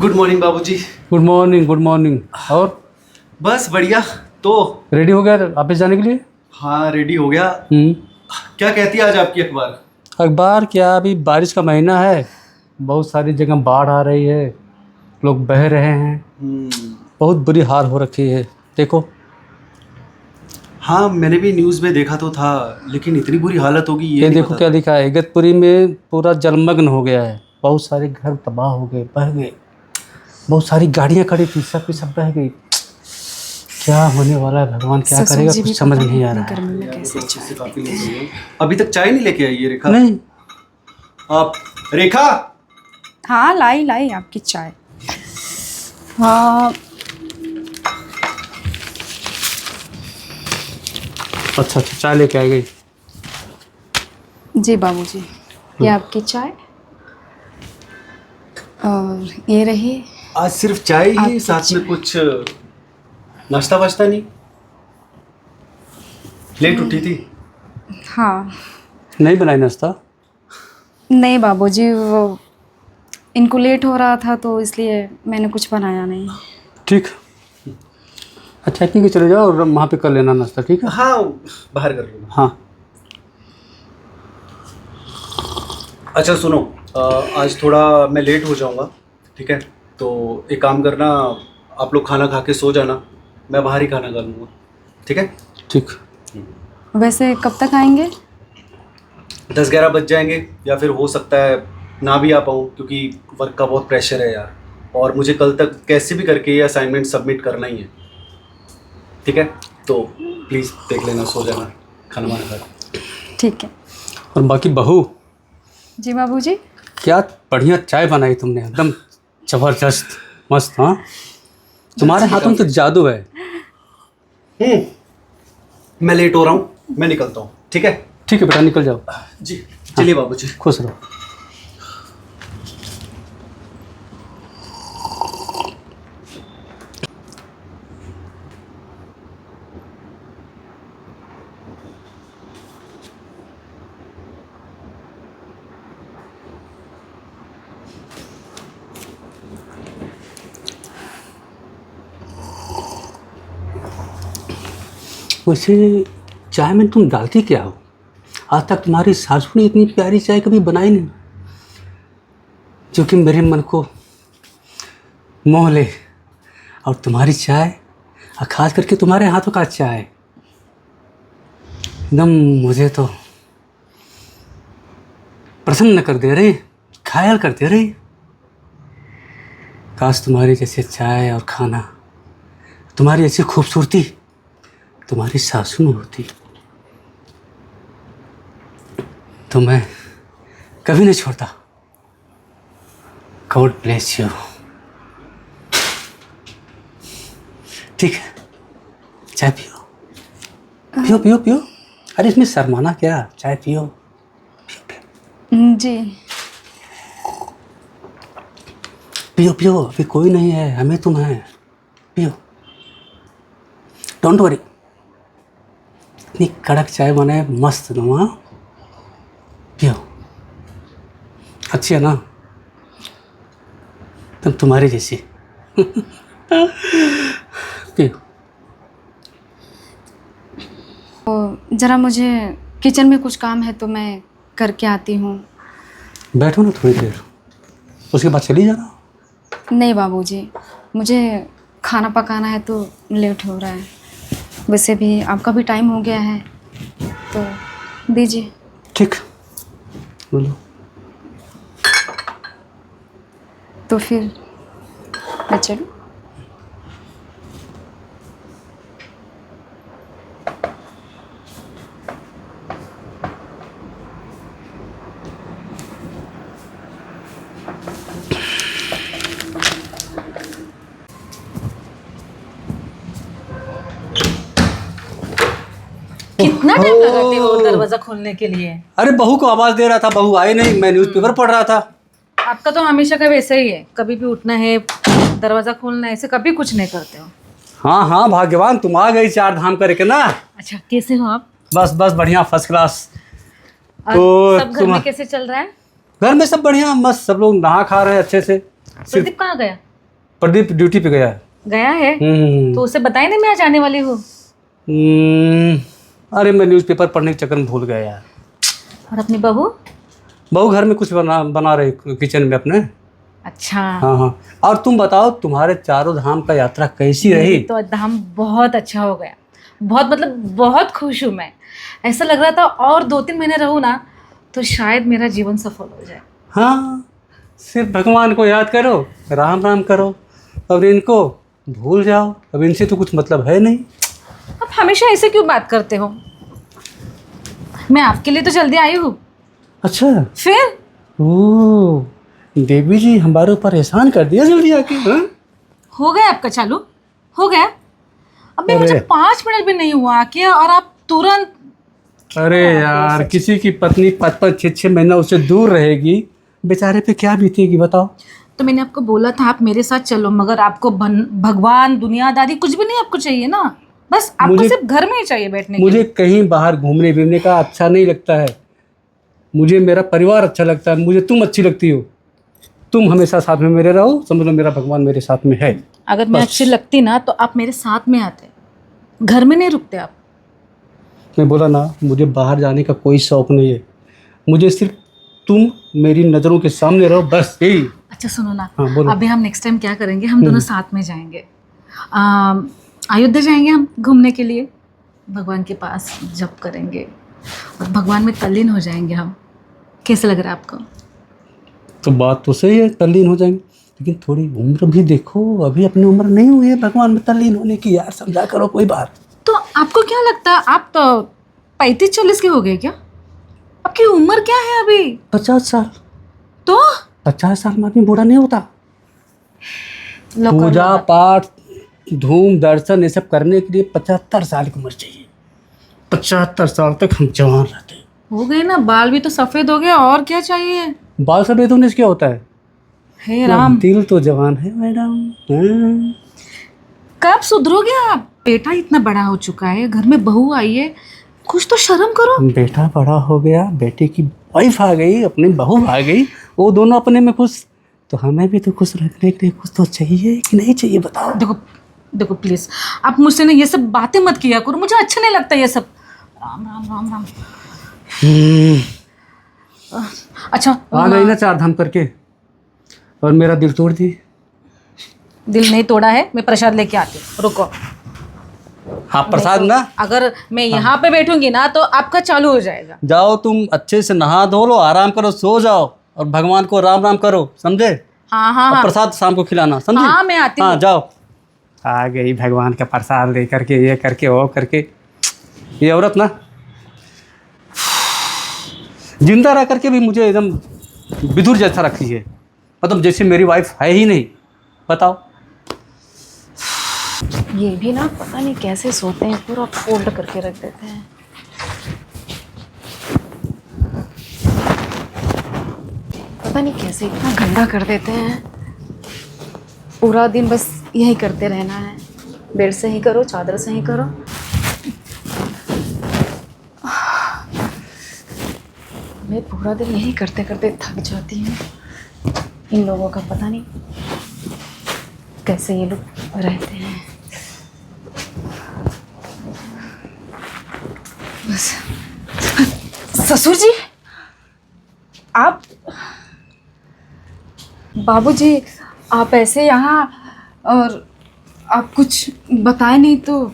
Good morning बाबूजी। Good morning, good morning. और बस बढ़िया। तो रेडी हो गया ऑफिस जाने के लिए? हाँ रेडी हो गया। क्या कहती है आज आपकी अखबार? अखबार क्या, अभी बारिश का महीना है, बहुत सारी जगह बाढ़ आ रही है, लोग बह रहे हैं, बहुत बुरी हाल हो रखी है। देखो। हाँ मैंने भी न्यूज़ में देखा तो था, लेकिन इतनी बुरी हालत होगी ये ये नहीं देखो पता क्या था। लिखा है, इगतपुरी में पूरा जलमग्न हो गया है, बहुत सारे घर तबाह हो गए, बह गए, बहुत सारी गाड़ियां खड़ी थी, सब की सब बह गई। क्या होने वाला है, भगवान क्या करेगा, कुछ समझ नहीं आ रहा है। यार, तो से काफी लेट हो गए। अभी तक चाय नहीं लेके आई है रेखा? नहीं। आप रेखा? हाँ लाई लाई आपकी चाय। हाँ अच्छा, चाय लेके आई गई। जी बाबूजी, ये आपकी चाय और ये रही। आज सिर्फ चाय ही, आपकी साथ में कुछ नाश्ता वाश्ता नहीं? लेट उठी थी? हाँ नहीं बनाई नाश्ता? नहीं बाबूजी, वो इनको लेट हो रहा था तो इसलिए मैंने कुछ बनाया नहीं। ठीक। अच्छा ठीक है, चले जाओ और वहाँ पे कर लेना नाश्ता, ठीक है? हाँ बाहर कर लूँगा। हाँ। अच्छा सुनो, आज थोड़ा मैं लेट हो जाऊंगा, ठीक है? तो एक काम करना, आप लोग खाना खा के सो जाना, मैं बाहर ही खाना खा लूँगा, ठीक है? ठीक। वैसे कब तक आएंगे? 10-11 बज जाएंगे, या फिर हो सकता है ना भी आ पाऊँ, क्योंकि वर्क का बहुत प्रेशर है यार, और मुझे कल तक कैसे भी करके ये असाइनमेंट सबमिट करना ही है, ठीक है? तो प्लीज़ देख लेना, सो जाना खाना वाना खा के। ठीक है। और बाकी बहू, जी बाबूजी। क्या बढ़िया चाय बनाई तुमने, एकदम जबरदस्त, मस्त। हाँ, तुम्हारे हाथों में तो जादू है। मैं लेट हो रहा हूँ, मैं निकलता हूँ, ठीक है? ठीक है बेटा, निकल जाओ। जी चलिए बाबूजी। खुश रहो। वैसे चाय में तुम डालती क्या हो? आज तक तुम्हारी सासू ने इतनी प्यारी चाय कभी बनाई नहीं, जो कि मेरे मन को मोह ले। और तुम्हारी चाय, और खास करके तुम्हारे हाथों का चाय, एकदम मुझे तो प्रसन्न कर दे रही, घायल कर दे रही। काश तुम्हारी जैसे चाय और खाना, तुम्हारी ऐसी खूबसूरती तुम्हारी सासू में होती, तो मैं कभी नहीं छोड़ता। God bless you. ठीक है, चाय पियो, पियो पियो पियो। अरे इसमें शर्माना क्या, चाय पियो, जी पियो पियो, अभी कोई नहीं है, हमें तुम है, पियो, डोंट वरी। इतनी कड़क चाय बनाए, मस्त तुम। हाँ पियो, अच्छी है ना, तुम तुम्हारी जैसी। पियो। तो ज़रा मुझे किचन में कुछ काम है तो मैं करके आती हूँ। बैठो ना थोड़ी देर, उसके बाद चली जाना। नहीं बाबूजी, मुझे खाना पकाना है तो लेट हो रहा है। वैसे भी आपका भी टाइम हो गया है, तो दीजिए। ठीक, बोलो। तो फिर मैं चलूँ? कितना टाइम लगाते हो दरवाजा खोलने के लिए? अरे बहू को आवाज दे रहा था, बहू आई नहीं, मैं न्यूज़पेपर पढ़ रहा था। आपका तो हमेशा का वैसा ही है, कभी भी उठना है दरवाजा खोलना है, ऐसे कभी कुछ नहीं करते हो। हाँ हाँ, भाग्यवान तुम आ गई चार धाम करके ना। अच्छा, कैसे हो आप? बस बस बढ़िया, फर्स्ट क्लास। और तो सब घर में कैसे चल रहा है? घर में सब बढ़िया, मस्त, सब लोग नहा खा रहे हैं अच्छे से। प्रदीप कहाँ गया? प्रदीप ड्यूटी पे गया है। गया है? हम्म। तो उसे बताई नहीं मैं आज आने वाली हूँ। अरे मैं न्यूज़पेपर पढ़ने के चक्कर में भूल गया यार। और अपनी बहू? बहू घर में कुछ बना रहे किचन में अपने। अच्छा। हाँ हाँ। और तुम बताओ तुम्हारे चारों धाम का यात्रा कैसी रही? तो धाम बहुत अच्छा हो गया, बहुत मतलब बहुत खुश हूँ मैं। ऐसा लग रहा था और 2-3 महीने रहूँ ना तो शायद मेरा जीवन सफल हो जाए। हाँ, सिर्फ भगवान को याद करो, राम राम करो और इनको भूल जाओ। अब इनसे तो कुछ मतलब है नहीं। अब हमेशा ऐसे क्यों बात करते हो? मैं आपके लिए तो जल्दी आई हूँ। अच्छा। फिर ओ, देवी जी हमारे ऊपर एहसान कर दिया जल्दी आके। हाँ? हो गया आपका चालू? हो गया? अबे अरे। मुझे 5 मिनट भी नहीं हुआ कि और आप तुरंत। अरे यार, किसी की पत्नी 5-5, 6-6 महीना उससे दूर रहेगी, बेचारे पे क्या बीतेगी बताओ। तो मैंने आपको बोला था आप मेरे साथ चलो, मगर आपको भगवान दुनियादारी कुछ भी नहीं आपको चाहिए ना, बस आपको सिर्फ घर में ही चाहिए बैठने के मुझे लिए। कहीं बाहर घूमने फिरने का अच्छा नहीं लगता है। मुझे मेरा परिवार अच्छा लगता है। मुझे तुम अच्छी लगती हो। तुम हमेशा साथ में मेरे रहो, समझ लो मेरा भगवान मेरे साथ में है। अगर मैं अच्छी लगती ना तो आप मेरे साथ में आते, घर में नहीं रुकते आप। मैं बोला ना, मुझे बाहर जाने का कोई शौक नहीं है। मुझे सिर्फ तुम मेरी नज़रों के सामने रहो, बस यही। अच्छा सुनो ना, हाँ, बोलो। अभी हम नेक्स्ट टाइम क्या करेंगे, हम दोनों साथ में जाएंगे। अयोध्या जाएंगे हम घूमने के लिए, भगवान के पास जप करेंगे और भगवान में तल्लीन हो जाएंगे हम। कैसे लग रहा है आपको? तो बात तो सही है, तल्लीन हो जाएंगे, लेकिन थोड़ी उम्र भी देखो। अभी अपनी उम्र नहीं हुई है भगवान में तल्लीन होने की यार, समझा करो कोई बात। तो आपको क्या लगता है, आप तो 35-40 के हो गए क्या? आपकी उम्र क्या है अभी? 50 साल। तो 50 साल में आदमी बूढ़ा नहीं होता। लो कर लो पूजा बात। पाठ, धूम दर्शन, ये सब करने के लिए 75 साल की उम्र चाहिए। 75 साल तक हम जवान रहते हैं। हो गए ना, बाल भी तो सफेद हो गए, और क्या चाहिए? बाल सफेद होने से क्या होता है? हे राम, दिल तो जवान है मैडम। हाँ। कब सुधरोगे आप? बेटा इतना बड़ा हो चुका है, घर में बहू आई है, कुछ तो शर्म करो। बेटा बड़ा हो गया, बेटे की वाइफ आ गई, अपनी बहू आ गई, वो दोनों अपने में खुश, तो हमें भी तो खुश रखने के लिए कुछ तो चाहिए कि नहीं चाहिए बताओ। देखो देखो प्लीज, आप मुझसे ना ये सब बातें मत किया करो, मुझे अच्छा नहीं लगता ये सब। राम राम राम राम। अच्छा आ गई ना 4 धाम करके और मेरा दिल तोड़ दी। दिल नहीं तोड़ा है, मैं प्रसाद लेके आती हूँ, रुको। हाँ, प्रसाद ना। अगर मैं यहाँ पे बैठूंगी ना तो आपका चालू हो जाएगा। जाओ तुम अच्छे से नहा धो लो, आराम करो, सो जाओ और भगवान को राम राम करो, समझे? हाँ हाँ और हाँ प्रसाद शाम को खिलाना, समझे? हाँ, मैं आती हाँ हूँ। जाओ। आ गई भगवान का प्रसाद ले करके, ये करके वो करके। ये औरत ना जिंदा रह करके भी मुझे एकदम विधुर जैसा रखी है, मतलब जैसे मेरी वाइफ है ही नहीं। बताओ। ये भी ना पता नहीं कैसे सोते हैं, पूरा फोल्ड करके रख देते हैं। पता नहीं कैसे इतना गंदा कर देते हैं। पूरा दिन बस यही करते रहना है, बेड से ही करो, चादर से ही करो। मैं पूरा दिन यही करते करते थक जाती हूँ। इन लोगों का पता नहीं कैसे ये लोग रहते हैं। बस। ससुर जी, आप? बाबूजी, आप ऐसे यहाँ, और आप कुछ बताए नहीं तो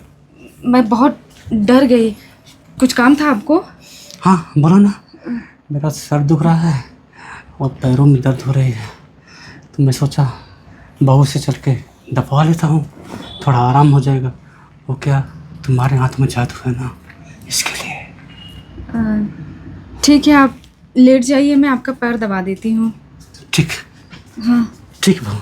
मैं बहुत डर गई। कुछ काम था आपको? हाँ बोलो ना। मेरा सर दुख रहा है और पैरों में दर्द हो रही है, तो मैं सोचा बहू से चल के दबा लेता हूँ, थोड़ा आराम हो जाएगा। वो क्या, तुम्हारे हाथ में जादू है ना, इसके लिए। ठीक है, आप लेट जाइए, मैं आपका पैर दबा देती हूँ। ठीक। हाँ ठीक बहू।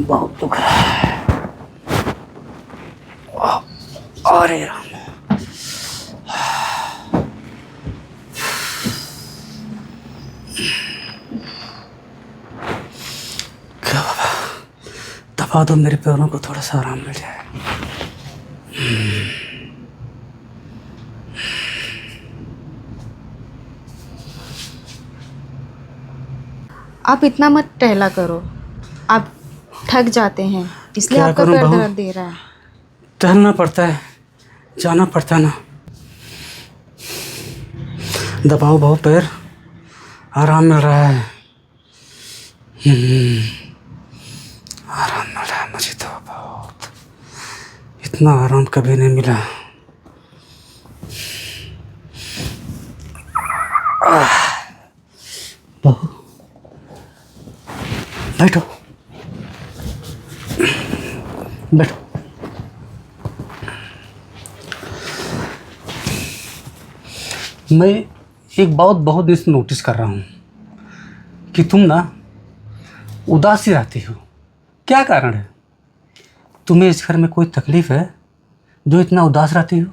बहुत दुख रहा है। अरे राम। क्या बाबा, दबा दो मेरे पैरों को, थोड़ा सा आराम मिल जाए। आप इतना मत टहला करो, आप थक जाते हैं इसलिए क्या आपका करूं पैर बहू? दर्द दे रहा है। टहलना पड़ता है, जाना पड़ता है ना। दबाओ बहू पैर, आराम मिल रहा है। आराम मिल रहा है मुझे तो बहुत, इतना आराम कभी नहीं मिला। बहू बैठो, बैठो। मैं एक बहुत दिन से नोटिस कर रहा हूँ कि तुम ना उदास ही रहती हो। क्या कारण है? तुम्हें इस घर में कोई तकलीफ है जो इतना उदास रहती हो?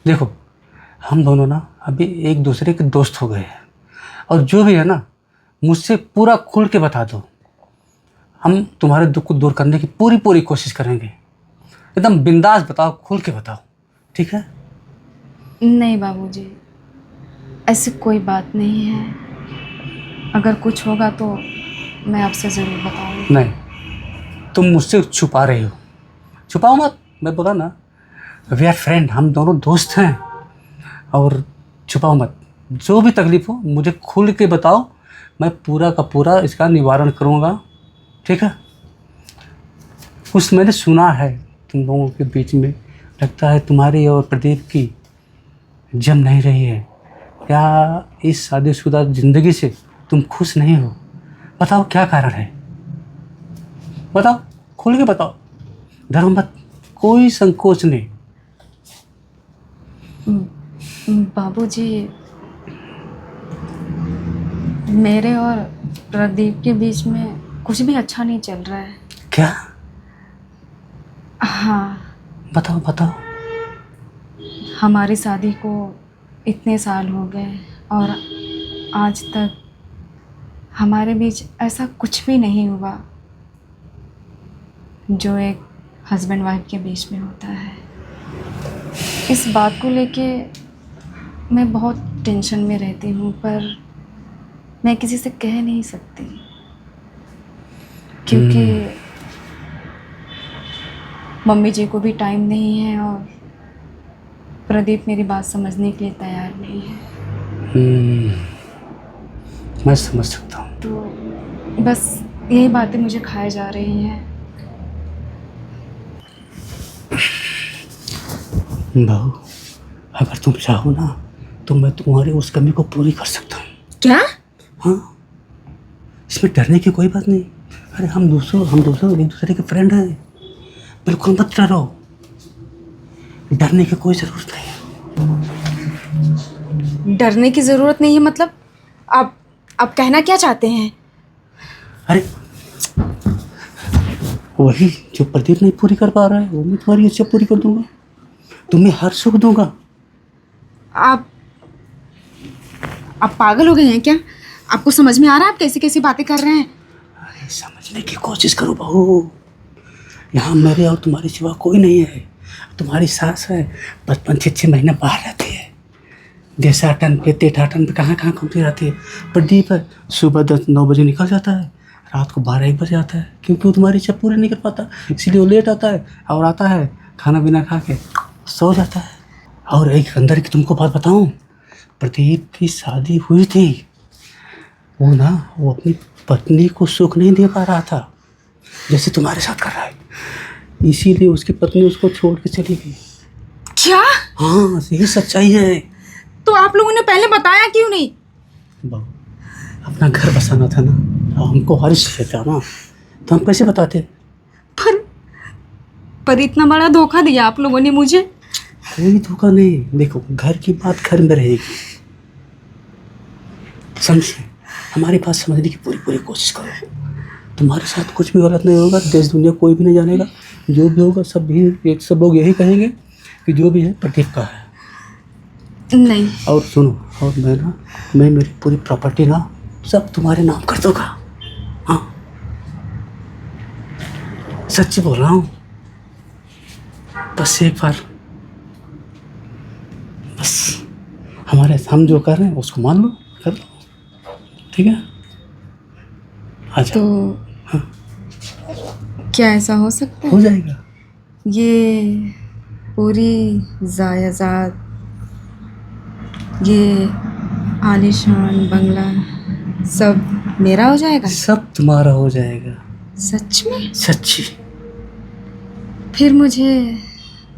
देखो, हम दोनों ना अभी एक दूसरे के दोस्त हो गए हैं, और जो भी है ना मुझसे पूरा खुल के बता दो। हम तुम्हारे दुख को दूर करने की पूरी कोशिश करेंगे। एकदम बिंदास बताओ, खुल के बताओ, ठीक है? नहीं बाबूजी, ऐसी कोई बात नहीं है। अगर कुछ होगा तो मैं आपसे ज़रूर बताऊंगी। नहीं, तुम मुझसे छुपा रही हो। छुपाओ मत, मैं बोला ना, वी आर फ्रेंड, हम दोनों दोस्त हैं। और छुपाओ मत, जो भी तकलीफ हो मुझे खुल के बताओ, मैं पूरा का पूरा इसका निवारण करूँगा, ठीक है? कुछ मैंने सुना है तुम लोगों के बीच में, लगता है तुम्हारी और प्रदीप की जम नहीं रही है। क्या इस शादीशुदा ज़िंदगी से तुम खुश नहीं हो? बताओ क्या कारण है, बताओ, खुल के बताओ, डरो मत, कोई संकोच नहीं। बाबूजी, मेरे और प्रदीप के बीच में कुछ भी अच्छा नहीं चल रहा है। क्या? हाँ, बताओ बताओ। हमारी शादी को इतने साल हो गए और आज तक हमारे बीच ऐसा कुछ भी नहीं हुआ जो एक हस्बैंड वाइफ के बीच में होता है। इस बात को लेके मैं बहुत टेंशन में रहती हूँ, पर मैं किसी से कह नहीं सकती क्योंकि मम्मी जी को भी टाइम नहीं है और प्रदीप मेरी बात समझने के लिए तैयार नहीं है। मैं समझ सकता हूँ। तो बस यही बातें मुझे खाए जा रही हैं। बहू, अगर तुम चाहो ना तो मैं तुम्हारी उस कमी को पूरी कर सकता हूँ। क्या? हाँ, इसमें डरने की कोई बात नहीं। अरे हम दोस्तों एक दूसरे के फ्रेंड हैं, बिल्कुल मत डरो, डरने की कोई ज़रूरत नहीं है। डरने की ज़रूरत नहीं है मतलब? आप कहना क्या चाहते हैं? अरे वही जो प्रदीप नहीं पूरी कर पा रहा है वो मैं तुम्हारी इच्छा पूरी कर दूंगा, तुम्हें हर सुख दूंगा। आप पागल हो गए हैं क्या? आपको समझ में आ रहा है आप कैसी कैसी बातें कर रहे हैं? अरे समझने की कोशिश करो बहू, यहाँ मेरे और तुम्हारी सिवा कोई नहीं है। तुम्हारी सास है, 5-6 महीने बाहर रहती है, देशाटन पे तेठाटन पे कहाँ घूमती रहती है। प्रदीप है, सुबह 10-9 बजे निकल जाता है, रात को 12-1 बजे आता है, क्योंकि वो तुम्हारी इच्छा पूरी नहीं कर पाता, इसीलिए वो लेट आता है और आता है खाना पीना खा के सो जाता है। और एक अंदर की तुमको बात बताऊं, प्रदीप की शादी हुई थी, वो अपनी पत्नी को सुख नहीं दे पा रहा था जैसे तुम्हारे साथ कर रहा है, इसीलिए उसकी पत्नी उसको छोड़ के चली गई। क्या? हाँ, यही सच्चाई है। तो आप लोगों ने पहले बताया क्यों नहीं? बहू, अपना घर बसाना था ना, और हमको वारिस चाहिए था ना, तो हम कैसे बताते? पर इतना बड़ा धोखा दिया आप लोगों ने मुझे। कोई धोखा नहीं, देखो घर की बात घर में रहेगी, समझे? हमारी बात समझने की पूरी कोशिश करो। तुम्हारे साथ कुछ भी गलत नहीं होगा, देश दुनिया कोई भी नहीं जानेगा, जो भी होगा सब लोग यही कहेंगे कि जो भी है प्रदीप का है। नहीं। और सुनो, और मैं मेरी पूरी प्रॉपर्टी ना सब तुम्हारे नाम कर दूंगा। हाँ, सच्ची बोल रहा हूँ, बस एक बार हम जो कर रहे हैं उसको मान लो, कर लो, ठीक है? अच्छा तो क्या ऐसा हो सकता हो है? जाएगा। ये पूरी जायदाद, ये आलीशान बंगला सब मेरा हो जाएगा? सब तुम्हारा हो जाएगा। सच में? सच्ची। फिर मुझे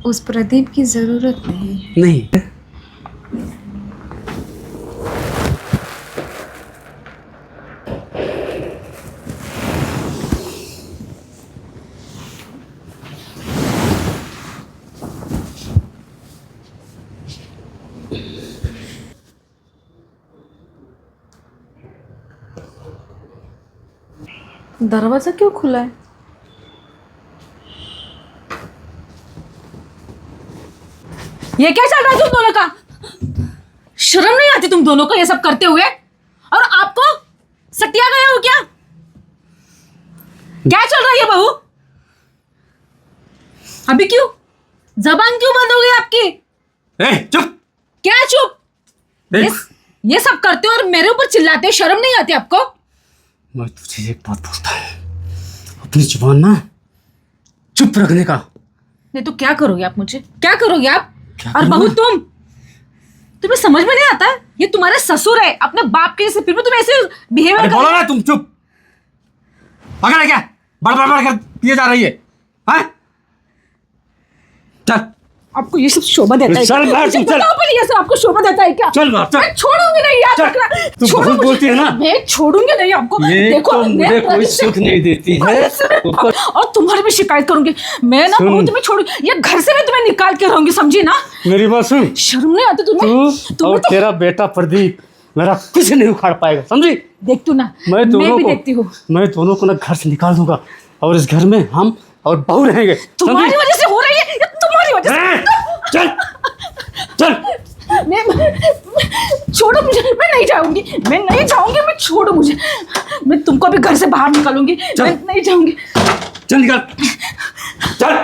उस प्रदीप की ज़रूरत नहीं है। नहीं। दरवाजा क्यों खुला है? ये क्या चल रहा है तुम दोनों का? शर्म नहीं आती तुम दोनों को ये सब करते हुए? और आपको सटिया गया हो क्या? क्या चल रहा है ये बहू? अभी क्यों जबान क्यों बंद हो गई आपकी? चुप। क्या चुप? ये सब करते हो और मेरे ऊपर चिल्लाते हो, शर्म नहीं आती आपको? मैं तुझे एक बात बोलता हूँ, अपनी जुबान ना चुप रखने का। नहीं तो क्या करोगे आप मुझे? क्या करोगे आप? क्या और करूंगा? बहू तुम्हें समझ में नहीं आता? ये तुम्हारे ससुर है, अपने बाप के जैसे, फिर भी तुम ऐसे बिहेवियर बोलो ना, तुम चुप। पागल है क्या? बड़ कर पिए जा रही है? हाँ? चल आपको ये सब शोभा देता है? चल बाहर, मुझे चल। बताओ पहले, ये सब आपको शोभा देता है क्या? चल बाहर, चल। मैं छोड़ूंगी नहीं, याद चल। रखना। तू छोड़ो बहुत मुझे। बोलती है ना। मैं छोड़ूंगी नहीं आपको। ये देखो तो मैं मुझे कोई प्रदीप से- सुख नहीं देती है। और तुम्हारी भी शिकायत करूंगी मैं ना। सुन। बहू तुम्हें छोड़, ये घर से मैं तुम्हें निकाल के रहूंगी, समझी ना? मेरी बात सुन। शर्म नहीं आती तुम्हें? तू तुम्हें और तो तेरा बेटा प्रदीप मेरा कुछ नहीं उखाड़ पाएगा, समझी? देख तू ना, मैं दोनों भी को देखती हूँ। मैं दोनों को ना घर से निकाल दूंगा और इस घर में हम और बहू रहेंगे। तुम्हारी समझी? वजह से हो रही है, ये तुम्हारी वजह से। चल चल। छोड़ो मुझे, मैं नहीं जाऊंगी, मैं छोड़ो मुझे। मैं तुमको भी घर से बाहर निकालूंगी। मैं नहीं जाऊंगी। चल निकल, चल।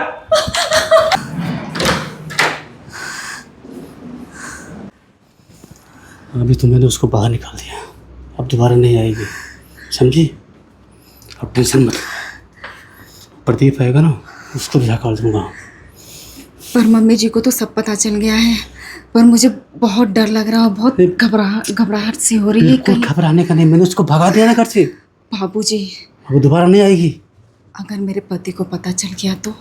अभी तो मैंने उसको बाहर निकाल दिया, अब दोबारा नहीं आएगी, समझी? अब टेंशन मत। प्रदीप आएगा ना, उसको भी निकाल दूंगा। पर मम्मी जी को तो सब पता चल गया है, पर मुझे बहुत डर लग रहा है, बहुत घबराहट सी हो रही है। बिल्कुल घबराने का नहीं, मैंने उसको भगा दिया ना घर से। बाबूजी, अब वो दोबारा नहीं आएगी। अगर मेरे पति को पता चल गया तो?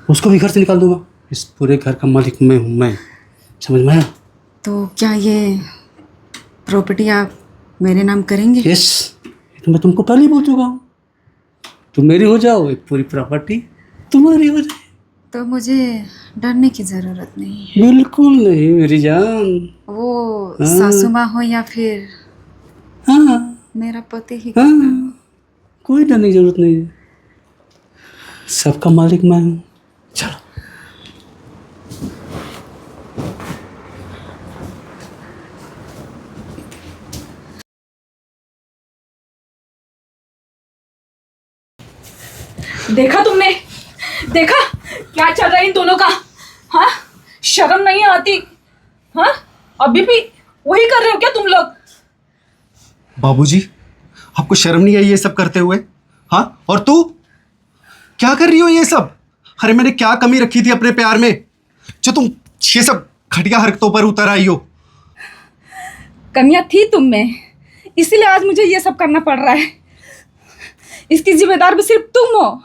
उसको भी घर से निकाल दूंगा। इस पूरे घर का मालिक मैं हूँ, मैं, समझ में आया? तो क्या ये प्रॉपर्टी आप मेरे नाम करेंगे? यस, तो मैं तुमको पहले ही बोल चुका हूँ। तुम मेरी हो जाओ, एक पूरी प्रॉपर्टी तुम्हारी हो जाए। तो मुझे डरने की ज़रूरत नहीं है। बिल्कुल नहीं मेरी जान। वो सासू माँ हो या फिर हाँ मेरा पति ही। हाँ, कोई डरने की जरूरत नहीं है, सबका मालिक मैं हूँ। चलो। देखा तुमने? देखा क्या चल रहा है इन दोनों का? हाँ, शर्म नहीं आती? हाँ, अभी भी वही कर रहे हो क्या तुम लोग? बाबूजी, आपको शर्म नहीं आई ये सब करते हुए? हाँ, और तू क्या कर रही हो ये सब? अरे मैंने क्या कमी रखी थी अपने प्यार में जो तुम ये सब घटिया हरकतों पर उतर आई हो? कमियां थी तुम में, इसीलिए आज मुझे ये सब करना पड़ रहा है। इसकी जिम्मेदार भी सिर्फ तुम हो।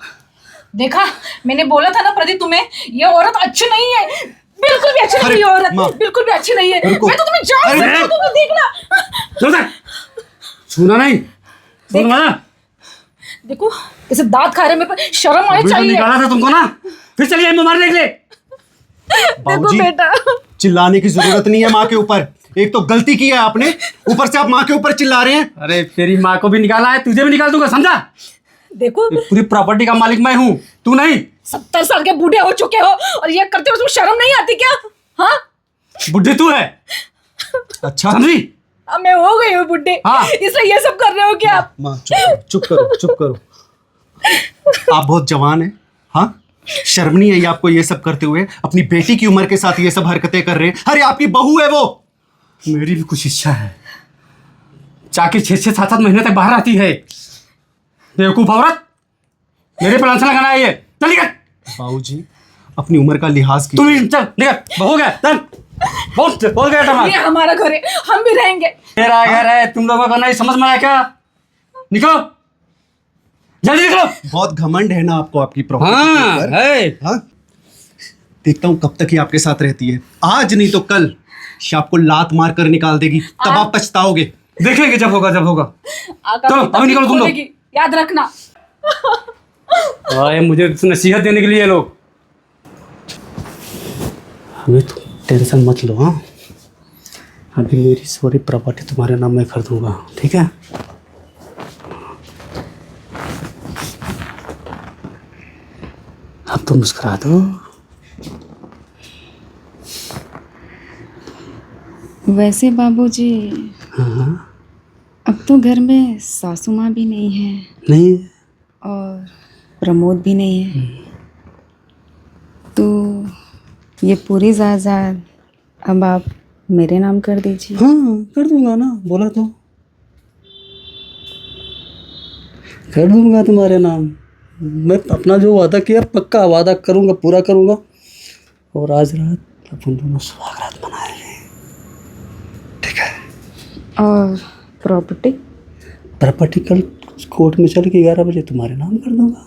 देखा, मैंने बोला था ना प्रदीप तुम्हें, ये औरत अच्छी नहीं है, बिल्कुल भी अच्छी नहीं है ये औरत, बिल्कुल भी अच्छी नहीं है। मैं तो तुम्हें जान सकता हूं, तुम देखना। सुना नहीं? सुना ना? देखो कैसे दांत खा रहे मेरे पर, शर्म आनी अभी तो चाहिए। निकाला था तुमको ना, फिर चलिए मारने के लिए। देखो बाबूजी, बेटा, चिल्लाने की जरूरत नहीं है माँ के ऊपर। एक तो गलती की है आपने, ऊपर से आप माँ के ऊपर चिल्ला रहे हैं। अरे तेरी माँ को भी निकाला है, तुझे भी निकाल दूंगा, समझा? देखो ये पूरी प्रॉपर्टी का मालिक मैं हूँ, तू नहीं। 70 साल के बूढ़े हो चुके हो और ये करते हो, तुम्हें शर्म नहीं आती क्या? हाँ, बुढ़ी तू है, अच्छा समझी? अब मैं हो गई हूँ बुढ़ी, हाँ। इसलिए ये सब कर रहे हो क्या आप? माँ चुप करो, चुप करो। आप बहुत जवान हैं, हाँ? शर्म नहीं आई आपको ये सब करते हुए? अपनी बेटी की उम्र के साथ ये सब हरकतें कर रहे हैं। अरे आपकी बहू है वो। मेरी भी कुछ इच्छा है, चाकी 6-6, 7-7 महीने तक बाहर आती है, बेवकूफ औरत, मेरे प्लान से लगाना है ये। चल निकल। बाबूजी अपनी उम्र का लिहाज तुम कीजिए। ही चल निकल, हो गया चल। बहुत गया टमाटर। ये हमारा घर है, हम भी रहेंगे। मेरा घर है, तुम लोगों का नहीं समझ में आया क्या? निकलो, जल्दी निकलो। बहुत घमंड है ना आपको आपकी प्रॉपर्टी के हाँ ऊपर। है। हाँ, देखता हूँ कब तक ये आपके साथ रहती है। आज नहीं तो कल ये आपको लात मार कर निकाल देगी, तब आप पछताओगे। देख लेंगे जब होगा जब होगा। आका चलो, की अभी निकलो तुम लोग। खोलेगी, याद रखना। आए मुझे नसीहत देने के लिए लोग। अभी तुम टेंशन मत लो। हाँ, अभी मेरी सारी प्रॉपर्टी तुम्हारे नाम में कर दूंगा, ठीक है? अब तो मुस्कुरा दो। वैसे बाबूजी, हाँ, अब तो घर में सासू माँ भी नहीं है नहीं और प्रमोद भी नहीं है, तो ये पूरी जायदाद अब आप मेरे नाम कर दीजिए। हाँ कर दूंगा ना, बोला तो कर दूंगा तुम्हारे नाम। मैं अपना जो वादा किया पक्का वादा करूंगा, पूरा करूंगा। और आज रात अपन दोनों सुहाग रात मनाएंगे, ठीक है? और प्रॉपर्टी प्रॉपर्टी कल कोर्ट में चल के 11 बजे तुम्हारे नाम कर दूंगा।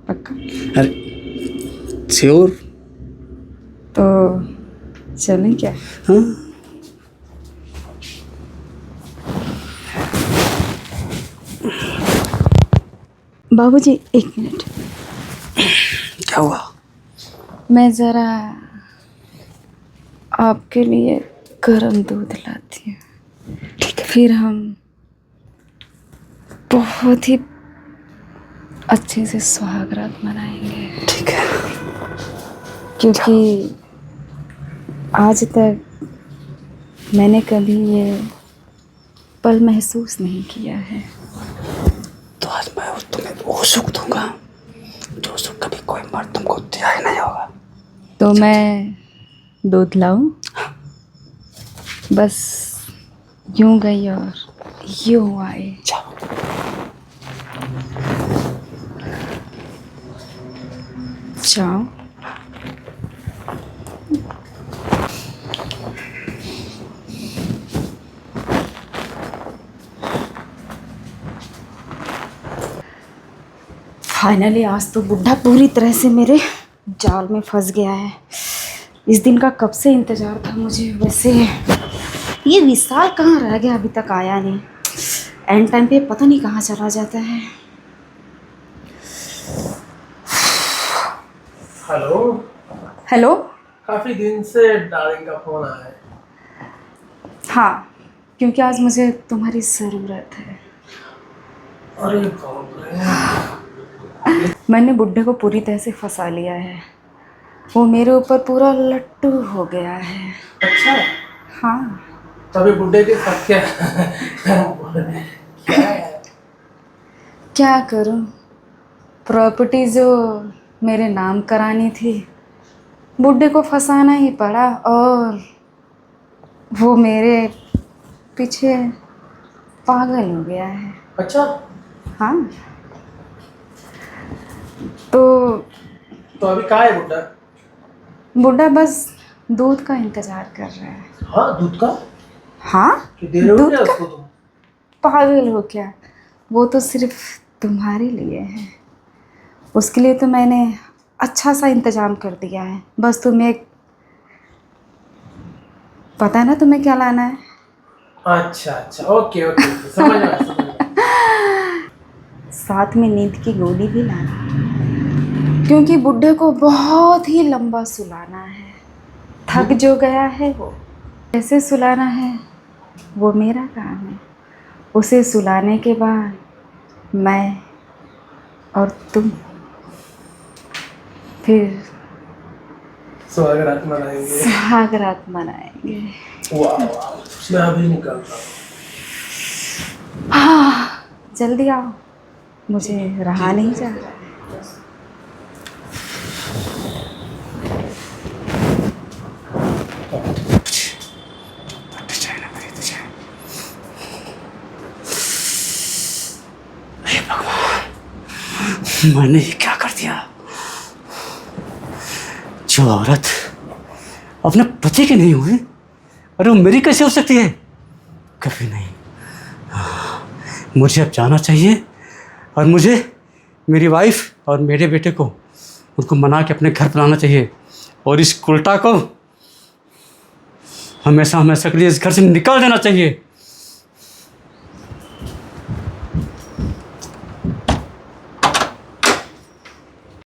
पक्का? अरे श्योर। तो चलें क्या? हाँ बाबूजी एक मिनट, क्या हुआ? मैं ज़रा आपके लिए गर्म दूध लाती हूँ, फिर हम बहुत ही अच्छे से सुहागरात मनाएंगे। ठीक है। क्योंकि आज तक मैंने कभी ये पल महसूस नहीं किया है। तो आज मैं तुम्हें वो सुख दूंगा जो सुख कभी कोई मर्द तुमको दिया ही नहीं होगा। तो मैं दूध लाऊं? बस यूं गई और यूं आई। जाओ। जाओ। फाइनली आज तो बुढ़ा पूरी तरह से मेरे जाल में फंस गया है। इस दिन का कब से इंतज़ार था मुझे। वैसे ये विशाल कहाँ रह गया, अभी तक आया नहीं। एंड टाइम पे पता नहीं कहाँ चला जाता है। हेलो। हेलो। काफी दिन से डार्लिंग का फोन आया है। हाँ, क्योंकि आज मुझे तुम्हारी ज़रूरत है। अरे बाप रे। मैंने बुड्ढे को पूरी तरह से फंसा लिया है। वो मेरे ऊपर पूरा लट्टू हो गया है। अच्छा, हाँ। तभी बुड्ढे के साथ क्या क्या है? क्या करूं, प्रॉपर्टी जो मेरे नाम करानी थी बुड्ढे को फंसाना ही पड़ा, और वो मेरे पीछे पागल हो गया है। अच्छा, हाँ। तो अभी कहाँ है बुड्ढा? बुड्ढा बस दूध का इंतज़ार कर रहा है। हाँ, दूध का? हाँ, कि दे रहे हो दूध क्या का? उसको तुम? पागल हो क्या? वो तो सिर्फ तुम्हारे लिए है। उसके लिए तो मैंने अच्छा सा इंतज़ाम कर दिया है। बस तुम्हें पता है ना तुम्हें क्या लाना है? अच्छा अच्छा, ओके ओके, समझ में आया, समझ में आया। साथ में नींद की गोली भी लाना, क्योंकि बुड्ढे को बहुत ही लंबा सुलाना है। थक जो गया है वो, कैसे सुलाना है वो मेरा काम है। उसे सुलाने के बाद मैं और तुम फिर सुहाग रात मनाएंगे। सुहाग रात मनाएंगे। वाह वाह, मैं अभी निकलता हूँ। हाँ, जल्दी आओ, मुझे रहा नहीं जा रहा है। मैंने ये क्या कर दिया? जो औरत अपने पति की नहीं हुई, अरे वो मेरी कैसे हो सकती है? कभी नहीं। मुझे अब जाना चाहिए और मुझे मेरी वाइफ और मेरे बेटे को उनको मना के अपने घर बुलाना चाहिए और इस उल्टा को हमेशा हमेशा के लिए इस घर से निकाल देना चाहिए।